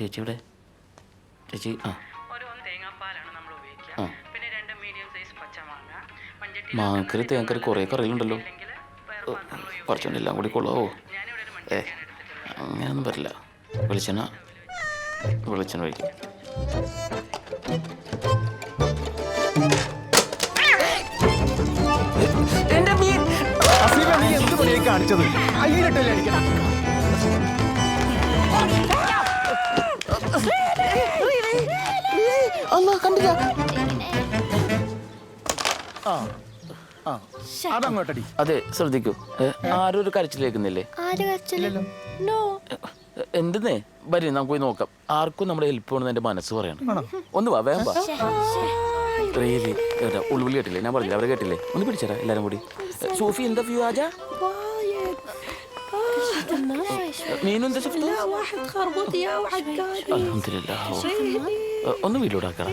ചേച്ചി ഇവിടെ ചേച്ചി ആ ആ മാങ്ങക്കറി തേങ്ങക്കറി കുറേ കറികളുണ്ടല്ലോ. കുറച്ചുകൊണ്ട് എല്ലാം കൂടി കൊള്ളാവോ? അങ്ങനെയൊന്നും പറ്റില്ല. വെളിച്ചെണ്ണ ഒഴിക്കും. കാണിച്ചത് അയ്യിട്ടല്ലേ അടിക്കണം. കണ്ടില്ല. അതങ്ങോട്ടടി. അതെ, ശ്രദ്ധിക്കൂ. ആരും ഒരു കരച്ചിലേക്കുന്നില്ലേ? എന്തെന്നേ വരി, നമുക്ക് പോയി നോക്കാം. ആർക്കും നമ്മുടെ ഹെൽപ്പ് വേണമെന്ന് എന്റെ മനസ്സ് പറയണം. ഒന്ന് വാ, വേഗം വാ. റിയലി ഉൾവിളി കേട്ടില്ലേ? ഞാൻ പറഞ്ഞില്ല, അവരെ കേട്ടില്ലേ? ഒന്ന് പിടിച്ചേരാ എല്ലാരും കൂടി. സൂഫി എന്താ വ്യൂ ആജാ? മീനു എന്താ അൽഹംദുലില്ലാ. ഒന്ന് വീട്ടിലോട്ടാക്കാം.